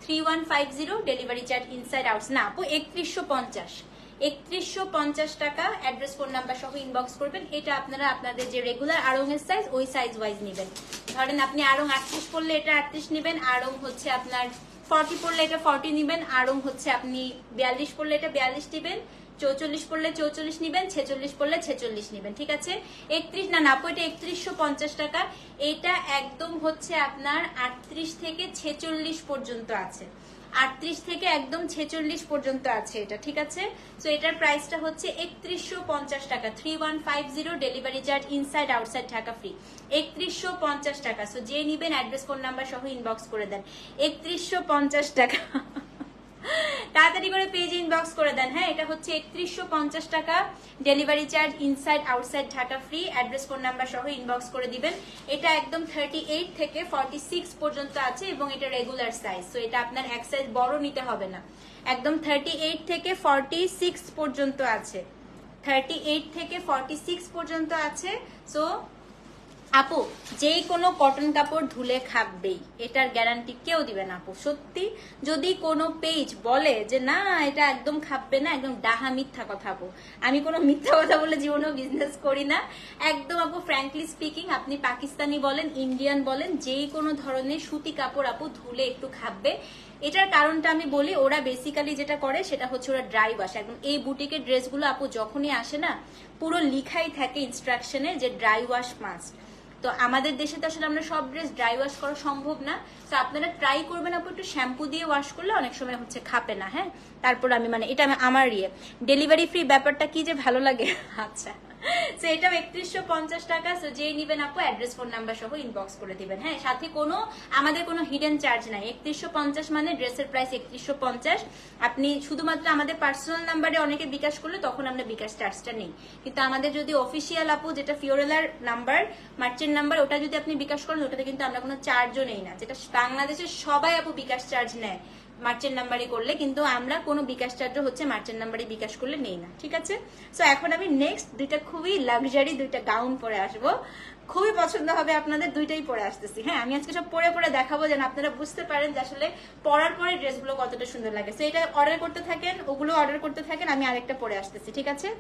[SPEAKER 1] 3150, ডেলিভারি চার্জ ইনসাইড আউটস না আপু, 3150, 3150 টাকা। অ্যাড্রেস ফোন নাম্বার সহ ইনবক্স করবেন। এটা আপনারা আপনাদের যে রেগুলার আড়ং এর সাইজ, ওই সাইজ ওয়াইজ নেবেন। ধরেন আপনি আড়ং 38 পড়লে এটা 38 নেবেন, আড়ং হচ্ছে আপনার 40 পড়লে এটা 40 নেবেন, আড়ং হচ্ছে আপনি 42 পড়লে এটা 42 নেবেন, 44 পড়লে 44 নিবেন, 46 পড়লে 46 নিবেন। ঠিক আছে, 31 না আপু, এটা 3150 টাকা। এটা একদম হচ্ছে আপনার 38 থেকে 46 পর্যন্ত আছে, 38 থেকে একদম 46 পর্যন্ত আছে এটা। ঠিক আছে, সো এটার প্রাইসটা হচ্ছে 3150 টাকা, 3150, delivery charge inside outside Dhaka free, 3150 টাকা। সো যে নিবেন অ্যাড্রেস ফোন নাম্বার সহ ইনবক্স করে দেন। 3150 টাকা, তাড়াতাড়ি করে পেজে ইনবক্স করে দেন। হ্যাঁ, এটা হচ্ছে 3150 টাকা, delivery charge inside outside Dhaka free, address phone number সহ ইনবক্স করে দিবেন। এটা একদম 38 থেকে 46 পর্যন্ত আছে এবং এটা রেগুলার সাইজ, সো এটা আপনার এক সাইজ বড় নিতে হবে না। একদম 38 থেকে 46 পর্যন্ত আছে, 38 থেকে 46 পর্যন্ত আছে। সো আপু যেই কোনো কটন কাপড় ধুলে খাববেই, এটার গ্যারান্টি কেউ দিবে না আপু। সত্যি, যদি কোনো পেজ বলে যে না এটা একদম খাববে না, একদম ডাহা মিথ্যা কথা আপু। আমি কোনো মিথ্যা কথা বলে জীবনেও বিজনেস করি না, একদম আপু ফ্র্যাঙ্কলি স্পিকিং। আপনি পাকিস্তানি বলেন, ইন্ডিয়ান বলেন, যেই কোনো ধরনের সুতি কাপড় আপু ধুলে একটু খাববে। এটার কারণটা আমি বলি, ওরা বেসিক্যালি যেটা করে সেটা হচ্ছে ওরা ড্রাই ওয়াশ। একদম এই বুটিকের ড্রেসগুলো আপু যখনই আসে না, পুরো লিখাই থাকে ইনস্ট্রাকশনে যে ড্রাই ওয়াশ মাস্ট। তো আমাদের দেশে তো আসলে আমরা সব ড্রেস ড্রাই ওয়াশ করা সম্ভব না, তো আপনারা ট্রাই করবেন আপু একটু শ্যাম্পু দিয়ে ওয়াশ করলে অনেক সময় হচ্ছে খাপে না। হ্যাঁ, তারপর আমি মানে এটা আমার ডেলিভারি ফ্রি ব্যাপারটা কি যে ভালো লাগে। আচ্ছা, তো এটা 3150 টাকা। সো যেই নিবেন আপু অ্যাড্রেস ফোন নাম্বার সহ ইনবক্স করে দিবেন। হ্যাঁ, সাথে কোনো আমাদের কোনো হিডেন চার্জ নাই। 3150 মানে ড্রেসের প্রাইস 3150। আপনি শুধুমাত্র আমাদের পার্সোনাল নাম্বারে অনেকে বিকাশ করলে তখন আমরা বিকাশ চার্জটা নেই, কিন্তু আমাদের যদি অফিসিয়াল আপু যেটা ফিওরেলার নাম্বার, মার্চেন্ট নাম্বার, ওটা যদি আপনি বিকাশ করেন ওটাতে কিন্তু আমরা কোনো চার্জও নেই না, যেটা বাংলাদেশের সবাই আপু বিকাশ চার্জ নেয়। মার্চেন্ট নাম্বারে করলে, কিন্তু আমরা কোনো বিকাশ চার্জ হচ্ছে মার্চেন্ট নাম্বারে বিকাশ করলে নেই না, ঠিক আছে? সো এখন আমি নেক্সট দুইটা খুবই লাক্সারি দুইটা গাউন পরে আসবো, খুবই পছন্দ হবে আপনাদের, দুইটাই পরে আসতেছি। হ্যাঁ, আমি আজকে সব পরে পরে দেখাবো যেন আপনারা বুঝতে পারেন যে আসলে পরার পরে ড্রেসগুলো কতটা সুন্দর লাগে। সো এটা অর্ডার করতে থাকেন, ওগুলো অর্ডার করতে থাকেন, আমি আরেকটা পরে আসতেছি, ঠিক আছে?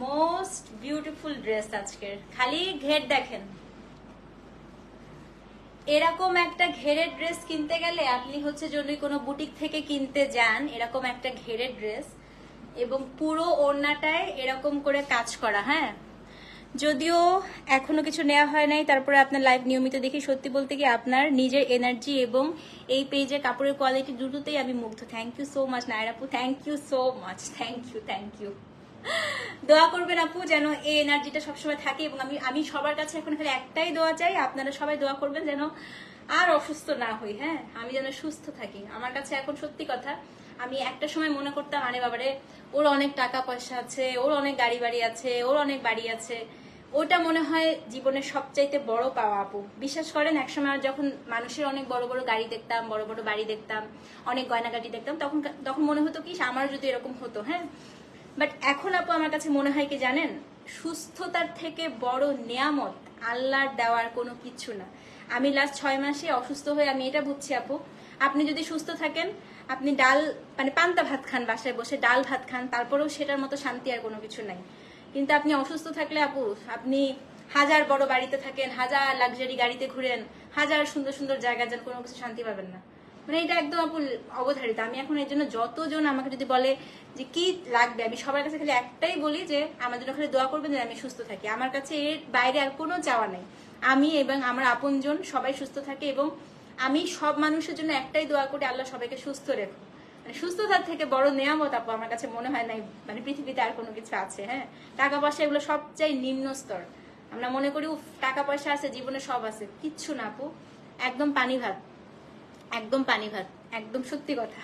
[SPEAKER 1] মোস্ট বিউটিফুল ড্রেস আজকের, খালি ঘের দেখেন। এরকম একটা ঘেরের ড্রেস কিনতে গেলে আপনি হচ্ছে যদি কোনো বুটিক থেকে কিনতে যান, এরকম একটা ঘেরের ড্রেস এবং পুরো ওড়নাটায় এরকম করে কাজ করা। হ্যাঁ, যদিও এখনো কিছু নেওয়া হয় নাই, তারপরে আপনার লাইভ নিয়মিত দেখি, সত্যি বলতে কি আপনার নিজের এনার্জি এবং এই পেজের কাপড়ের কোয়ালিটি দুটোতেই আমি মুগ্ধ। Thank you so much Naira আপু, thank you so much, thank you thank you. দোয়া করবেন আপু যেন এই এনার্জিটা সবসময় থাকে, এবং আমি সবার কাছে এখন খালি একটাই দোয়া চাই, আপনারা সবাই দোয়া করবেন যেন আর অসুস্থ না হই। হ্যাঁ, আমি যেন সুস্থ থাকি। আমার কাছে এখন সত্যি কথা, আমি একটা সময় মনে করতাম আরে বাবারে ওর অনেক টাকা পয়সা আছে, ওর অনেক গাড়ি বাড়ি আছে, ওর অনেক বাড়ি আছে, ওটা মনে হয় জীবনের সবচাইতে বড় পাওয়া আপু। বিশ্বাস করেন, একসময় যখন মানুষের অনেক বড় বড় গাড়ি দেখতাম, বড় বড় বাড়ি দেখতাম, অনেক গয়নাগাটি দেখতাম, তখন মনে হতো কি আমারও যদি এরকম হতো। হ্যাঁ, বাট এখন আপু আমার কাছে মনে হয় কি জানেন, সুস্থতার থেকে বড় নিয়ামত আল্লাহর দেওয়ার কোনো কিছু না। আমি লাস্ট 6 মাসে অসুস্থ হয়ে আমি এটা বুঝছি আপু, আপনি যদি সুস্থ থাকেন, আপনি ডাল মানে পান্তা ভাত খান, বাসায় বসে ডাল ভাত খান, তারপরেও সেটার মতো শান্তি আর কোনো কিছু নাই। কিন্তু আপনি অসুস্থ থাকলে আপু, আপনি হাজার বড় বাড়িতে থাকেন, হাজার লাক্সারি গাড়িতে ঘুরেন, হাজার সুন্দর সুন্দর জায়গা যান, কোনো কিছু শান্তি পাবেন না। মানে এটা একদম আপু অবধারিত। আমি এখন এর জন্য যতজন আমাকে যদি বলে যে কি লাগবে, আমি সবার কাছে খালি একটাই বলি যে আমার জন্য খালি দোয়া করবেন যে আমি সুস্থ থাকি। আমার কাছে এর বাইরে আর কোনো চাওয়া নেই। আমি এবং আমার আপনজন সবাই সুস্থ থাকে, এবং আমি সব মানুষের জন্য একটাই দোয়া করি, আল্লাহ সবাইকে সুস্থ রেখো। মানে সুস্থতার থেকে বড় নিয়ামত আপু আমার কাছে মনে হয় নাই মানে পৃথিবীতে আর কোনো কিছু আছে। হ্যাঁ, টাকা পয়সা এগুলো সবচেয়ে নিম্ন স্তর। আমরা মনে করি টাকা পয়সা আছে, জীবনে সব আছে, কিচ্ছু না আপু, একদম পানি ভাত, একদম পানি ভাত, একদম সত্যি কথা।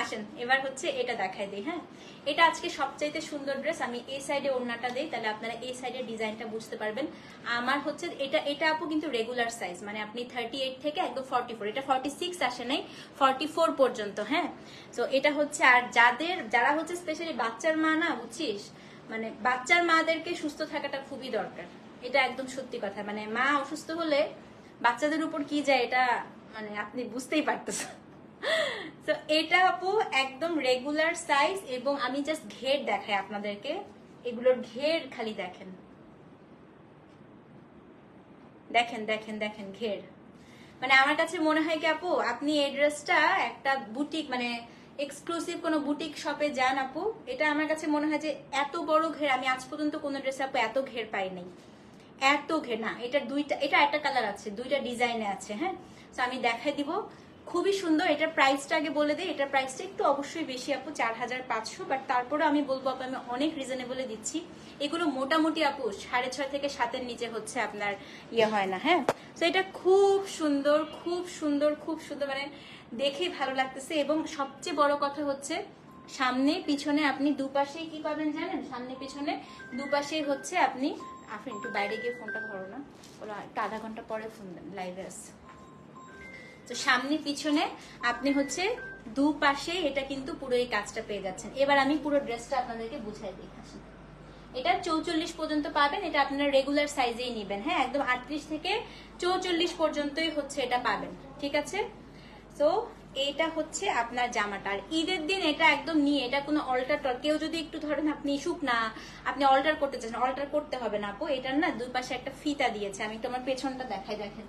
[SPEAKER 1] আসেন এবার হচ্ছে এটা দেখাই দিই। হ্যাঁ, এটা আজকে সবচাইতে সুন্দর ড্রেস। আমি এই সাইডে ওড়নাটা দেই, তাহলে আপনারা এই সাইডের ডিজাইনটা বুঝতে পারবেন। আমার হচ্ছে এটা আপু কিন্তু রেগুলার সাইজ, মানে আপনি 38 থেকে একদম 44, এটা 46 আসে নাই, 44 পর্যন্ত। হ্যাঁ, তো এটা হচ্ছে, আর যারা হচ্ছে স্পেশালি বাচ্চার মা না, বুঝছিস, মানে বাচ্চার মাদেরকে সুস্থ থাকাটা খুবই দরকার। এটা একদম সত্যি কথা, মানে মা অসুস্থ হলে বাচ্চাদের উপর কি যায় এটা মানে আপনি বুঝতেই পারতেছেন। তো এটা আপু একদম রেগুলার সাইজ, এবং আমি জাস্ট ঘের দেখাই আপনাদেরকে, এগুলোর ঘের খালি দেখেন, দেখেন দেখেন দেখেন ঘের। মানে আমার কাছে মনে হয় কি আপু, আপনি এই ড্রেসটা একটা বুটিক মানে এক্সক্লুসিভ কোনো বুটিক শপে যান আপু, এটা আমার কাছে মনে হয় যে এত বড় ঘের আমি আজ পর্যন্ত কোনো ড্রেসে আপু এত ঘের পাই নাই, এত ঘের না। এটা একটা কালার আছে, দুইটা ডিজাইনে আছে। হ্যাঁ, তো আমি দেখাই দিব, খুবই সুন্দর। এটার প্রাইসটা আগে বলে দিই, এটার প্রাইসটা একটু অবশ্যই বেশি আপু, 4500, বাট তারপরে আমি বলবো আপু আমি অনেক রিজনেবলে দিচ্ছি। এগুলো মোটামুটি আপু 6.5 থেকে 7-এর নিচে হচ্ছে আপনার ইয়ে হয় না। হ্যাঁ, তো এটা খুব সুন্দর, খুব সুন্দর, খুব সুন্দর, মানে দেখেই ভালো লাগতেছে। এবং সবচেয়ে বড় কথা হচ্ছে সামনে পিছনে আপনি দুপাশেই কি পাবেন জানেন, সামনে পিছনে দুপাশেই হচ্ছে আপনি একটু বাইরে গিয়ে ফোনটা ধরো না, ওরা একটু আধা ঘন্টা পরে ফোন দেন, লাইভে আসছে। তো সামনে পিছনে আপনি হচ্ছে দুপাশে এটা কিন্তু পুরো এই কাজটা পেয়ে যাচ্ছেন। এবার আমি পুরো ড্রেসটা আপনাদেরকে বুঝাই দিই। এটা 44 পর্যন্ত পাবেন, এটা আপনারা রেগুলার সাইজেই নেবেন। হ্যাঁ, একদম 38 থেকে 44 পর্যন্তই হচ্ছে এটা পাবেন, ঠিক আছে। তো এটা হচ্ছে আপনার জামাটা। আর ঈদের দিন এটা একদম নিয়ে এটা কোনো অল্টার কেউ যদি একটু ধরেন আপনি ইস্যুক না, আপনি অল্টার করতে চান, অল্টার করতে হবে না আপু। এটার না দুই পাশে একটা ফিতা দিয়েছে, আমি তোমার পেছনটা দেখাই, দেখেন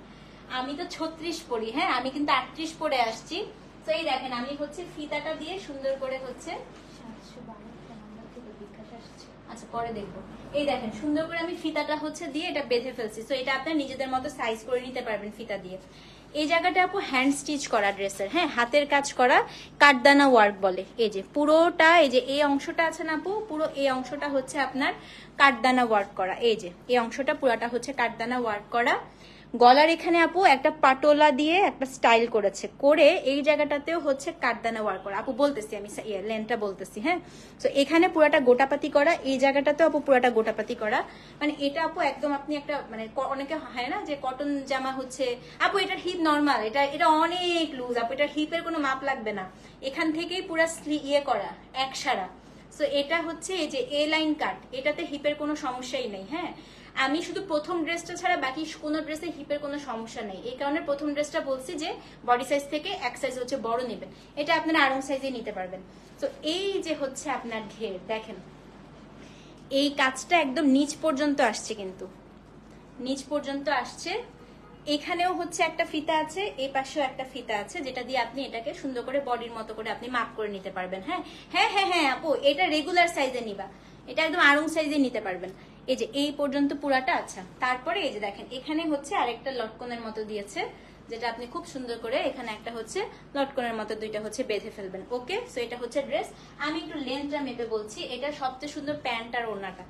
[SPEAKER 1] আমি তো 36 পরি, হ্যাঁ আমি কিন্তু 38 পরে আসছি। তো এই দেখেন আমি হচ্ছে ফিতাটা দিয়ে সুন্দর করে হচ্ছে, আচ্ছা পরে দেখবো, এই দেখেন সুন্দর করে আমি ফিতাটা হচ্ছে দিয়ে এটা বেঁধে ফেলছি। তো এটা আপনার নিজেদের মতো সাইজ করে নিতে পারবেন ফিতা দিয়ে। এই জায়গাটা আপু হ্যান্ড স্টিচ করা ড্রেসের, হ্যাঁ হাতের কাজ করা, কাঠদানা ওয়ার্ক বলে। এই যে পুরোটা, এই যে এই অংশটা আছে না আপু, পুরো এই অংশটা হচ্ছে আপনার কাঠদানা ওয়ার্ক করা। এই যে এই অংশটা পুরোটা হচ্ছে কাঠদানা ওয়ার্ক করা। গলার এখানে আপু একটা পাটোলা দিয়ে একটা স্টাইল করেছে, করে এই জায়গাটাতেও হচ্ছে কাঠদানা ওয়ার্ক করা। আপু বলতেছি আমি লেনটা বলতেছি, হ্যাঁ। তো এখানে পুরাটা গোটাপাতি করা, এই জায়গাটাতেও আপু পুরাটা গোটাপাতি করা। মানে এটা আপু একদম আপনি একটা মানে অনেকে হয় না যে কটন জামা হচ্ছে আপু এটার হিপ নর্মাল, এটা অনেক লুজ আপু, এটার হিপের কোনো মাপ লাগবে না, এখান থেকেই পুরা ইয়ে করা একসারা। তো এটা হচ্ছে এই যে এ লাইন কাট, এটাতে হিপের কোনো সমস্যাই নেই। হ্যাঁ, আমি শুধু প্রথম ড্রেসটা ছাড়া বাকি কোনো ড্রেসে হিপের কোনো সমস্যা নেই। এই কারণে প্রথম ড্রেসটা বলছি যে বডি সাইজ থেকে এক সাইজ হচ্ছে বড় নেবেন, এটা আপনারা আরং সাইজে নিতে পারবেন। তো এই যে হচ্ছে আপনার ঘের, দেখেন এই কাজটা একদম নিচ পর্যন্ত আসছে, কিন্তু নিচ পর্যন্ত আসছে। এখানেও হচ্ছে একটা ফিতা আছে, এই পাশেও একটা ফিতা আছে, যেটা দিয়ে আপনি এটাকে সুন্দর করে বডির মতো করে আপনি মাপ করে নিতে পারবেন। হ্যাঁ হ্যাঁ হ্যাঁ হ্যাঁ আপু, এটা রেগুলার সাইজে নিবা, এটা একদম আরং সাইজে নিতে পারবেন। এই যে এই পর্যন্ত পুরাটা। আচ্ছা, তারপরে এই যে দেখেন এখানে হচ্ছে আরেকটা লটকনের মতো দিয়েছে, যেটা আপনি খুব সুন্দর করে এখানে একটা হচ্ছে লটকনের মতো দুইটা হচ্ছে বেঁধে ফেলবেন। ওকে, সো এটা হচ্ছে ড্রেস। আমি একটু লেন্থটা মেপে বলছি। এটা সবচেয়ে সুন্দর প্যান্ট আর ওড়নাটা,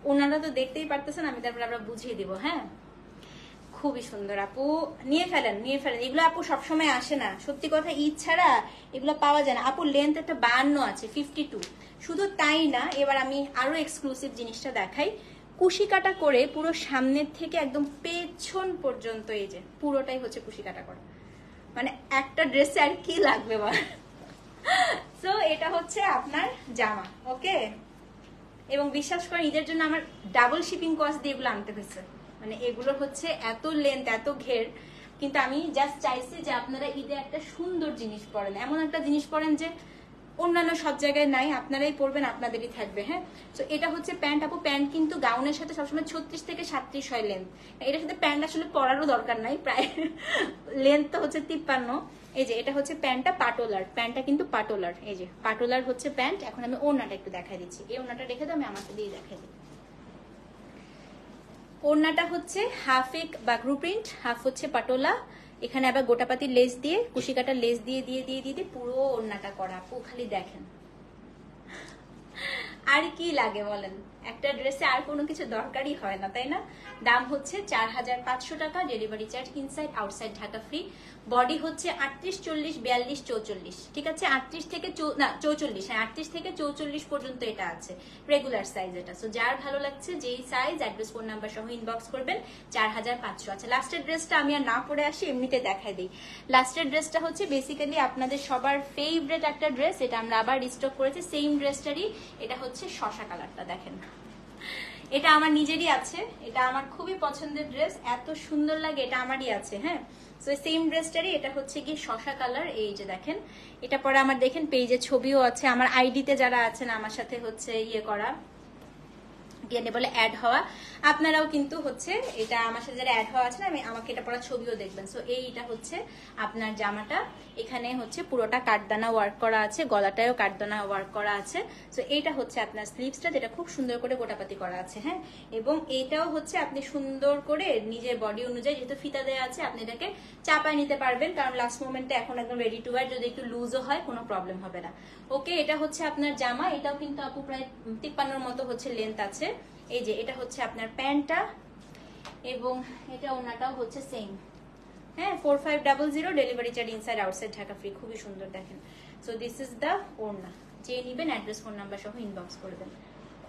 [SPEAKER 1] ওড়নাটা তো দেখতেই পারতেছেন, আমি তারপরে আমরা বুঝিয়ে দিব। হ্যাঁ, খুবই সুন্দর আপু, নিয়ে ফেলেন নিয়ে ফেলেন। এগুলো আপু সবসময় আসে না, সত্যি কথা, ঈদ ছাড়া এগুলো পাওয়া যায় না আপু। লেন্থ একটা 52 আছে, 52। শুধু তাই না, এবার আমি আরো এক্সক্লুসিভ জিনিসটা দেখাই। কুশি কাটা করে পুরো সামনের থেকে একদম পেছন পর্যন্ত, এই যে পুরোটাই হচ্ছে কুশি কাটা করা। মানে একটা ড্রেসে আর কি লাগবে বল। সো এটা হচ্ছে আপনার জামা। ওকে, এবং বিশ্বাস করেন ঈদের জন্য আমার ডাবল শিপিং কস্ট দিয়ে এগুলো আনতে হয়েছে। মানে এগুলো হচ্ছে এত লেন্থ, এত ঘের, কিন্তু আমি জাস্ট চাইছি যে আপনারা ঈদে একটা সুন্দর জিনিস পরেন, এমন একটা জিনিস পরেন যে অন্যান্য সব জায়গায় নাই, আপনারাই পরবেন, আপনাদেরই থাকবে। হ্যাঁ, তো এটা হচ্ছে প্যান্ট আপু। প্যান্ট কিন্তু গাউনের সাথে সবসময় 36 থেকে 37 হয় লেন্থ। এটার সাথে প্যান্ট আসলে পরারও দরকার নাই, প্রায় লেন্থ তো হচ্ছে 53। এই যে এটা হচ্ছে প্যান্টটা পাটোলার, প্যান্টটা কিন্তু পাটোলার। এই যে পাটোলার হচ্ছে প্যান্ট। এখন আমি ওড়নাটা একটু দেখাই দিচ্ছি, এই ওড়নাটা রেখে দাও, আমি আমাকে দিয়ে দেখাই দিই। ওড়নাটা হচ্ছে হাফ এক বা গ্রুপ প্রিন্ট, হাফ হচ্ছে পাটোলা, এখানে আবার গোটাপাতির লেস দিয়ে, কুশি কাটার লেস দিয়ে দিয়ে দিয়ে দিয়ে পুরো ওড়নাটা করা। আপু খালি দেখেন, আর কি লাগে বলেন, একটা ড্রেসে আর কোনো কিছু দরকারই হয় না, তাই না। দাম হচ্ছে 4500 টাকা, delivery charge inside outside Dhaka free. Body হচ্ছে 38, 40, 42, 44, ঠিক আছে। 38 থেকে 44, হ্যাঁ 38 থেকে 44 পর্যন্ত এটা আছে, রেগুলার সাইজ এটা। সো যার ভালো লাগছে যেই সাইজ, অ্যাড্রেস, ফোন নাম্বার সহ ইনবক্স করবেন। 4500। আচ্ছা, লাস্টের ড্রেসটা আমি আর না পরে আসি, এমনিতে দেখাই দিই। লাস্টের ড্রেসটা হচ্ছে বেসিক্যালি আপনাদের সবার ফেভারিট একটা ড্রেস, এটা আমরা আবার রিস্টক করেছি, সেম ড্রেসটারই। এটা হচ্ছে শসা কালারটা, দেখেন এটা আমার নিজেরই আছে, এটা আমার খুবই পছন্দের ড্রেস, এত সুন্দর লাগে, এটা আমারই আছে। হ্যাঁ, সো সেম ড্রেসটারই এটা হচ্ছে কি শসা কালার। এই যে দেখেন, এটা পরে আমার দেখেন পেজে ছবিও আছে, আমার আইডিতে যারা আছেন আমার সাথে হচ্ছে ইয়ে করা, ডিএনএ বলে অ্যাড হওয়া। আপনারাও কিন্তু হচ্ছে এটা আমার সাথে যারা অ্যাড হওয়া আছে না, আমাকে এটা পড়া ছবিও দেখবেন। সো এইটা হচ্ছে আপনার জামাটা, এখানে হচ্ছে পুরোটা কাঠদানা ওয়ার্ক করা আছে, গলাটায়ও কাঠদানা ওয়ার্ক করা আছে। সো এইটা হচ্ছে আপনার স্লিভসটা, যেটা খুব সুন্দর করে গোটাপাতি করা আছে। হ্যাঁ, এবং এইটাও হচ্ছে আপনি সুন্দর করে নিজের বডি অনুযায়ী, যেহেতু ফিতা দেওয়া আছে, আপনি এটাকে চাপায় নিতে পারবেন, কারণ লাস্ট মোমেন্টে এখন একদম রেডি টু ওয়্যার, যদি একটু লুজও হয় কোনো প্রবলেম হবে না। ওকে, এটা হচ্ছে আপনার জামা, এটাও কিন্তু আপু প্রায় 53 মতো হচ্ছে লেন্থ আছে। এই যে এটা হচ্ছে আপনার প্যান্টটা, এবং এটা ওনাটাও হচ্ছে সেম। হ্যাঁ, 4500, delivery charge inside outside Dhaka free. খুবই সুন্দর দেখেন। সো দিস ইজ দ্য ওড়না। যে নিবেন অ্যাড্রেস ফোন নাম্বার সহ ইনবক্স করবেন।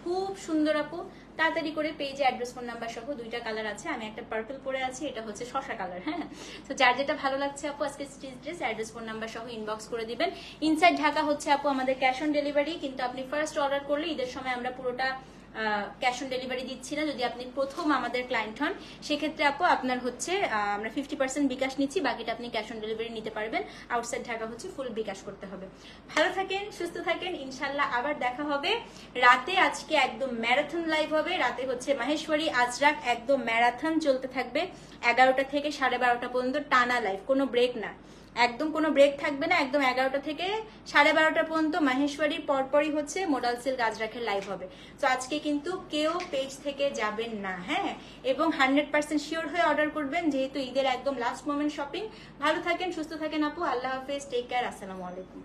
[SPEAKER 1] খুব সুন্দর আপু, তাড়াতাড়ি করে পেজে অ্যাড্রেস ফোন নাম্বার সহ, দুইটা কালার আছে। আমি একটা পার্পল পরে আছি, এটা হচ্ছে শসা কালার। হ্যাঁ, তো যার যেটা ভালো লাগছে আপু আজকে stitch dress address phone number সহ ইনবক্স করে দিবেন। ইনসাইড ঢাকা হচ্ছে আপু আমাদের ক্যাশ অন ডেলিভারি, কিন্তু আপনি ফার্স্ট অর্ডার করলে ঈদের সময় আমরা পুরোটা ক্যাশ অন ডেলিভারি দিচ্ছি না। যদি আপনি প্রথম আমাদের ক্লায়েন্ট হন, সেক্ষেত্রে আপু আপনার হচ্ছে আমরা 50% বিকাশ নিচ্ছি, বাকিটা আপনি ক্যাশ অন ডেলিভারি নিতে পারবেন। আউটসাইড ঢাকা হচ্ছে ফুল বিকাশ করতে হবে। ভালো থাকেন, সুস্থ থাকেন, ইনশাল্লাহ আবার দেখা হবে রাতে। আজকে একদম ম্যারাথন লাইভ হবে রাতে, হচ্ছে মাহেশ্বরী আজরাক একদম ম্যারাথন চলতে থাকবে 11টা থেকে 12:30 পর্যন্ত টানা লাইভ, কোনো ব্রেক না, একদম কোনো ব্রেক থাকবে না। একদম 11টা থেকে 12:30 পর্যন্ত মাহেশ্বরীর পরপরই হচ্ছে মোডাল সিল্ক আজরাকের লাইভ হবে। তো আজকে কিন্তু কেউ পেজ থেকে যাবেন না। হ্যাঁ, এবং 100% শিওর হয়ে অর্ডার করবেন, যেহেতু ঈদের একদম লাস্ট মোমেন্ট শপিং। ভালো থাকেন, সুস্থ থাকেন আপু, আল্লাহ হাফেজ, টেক কেয়ার, আসসালামু আলাইকুম।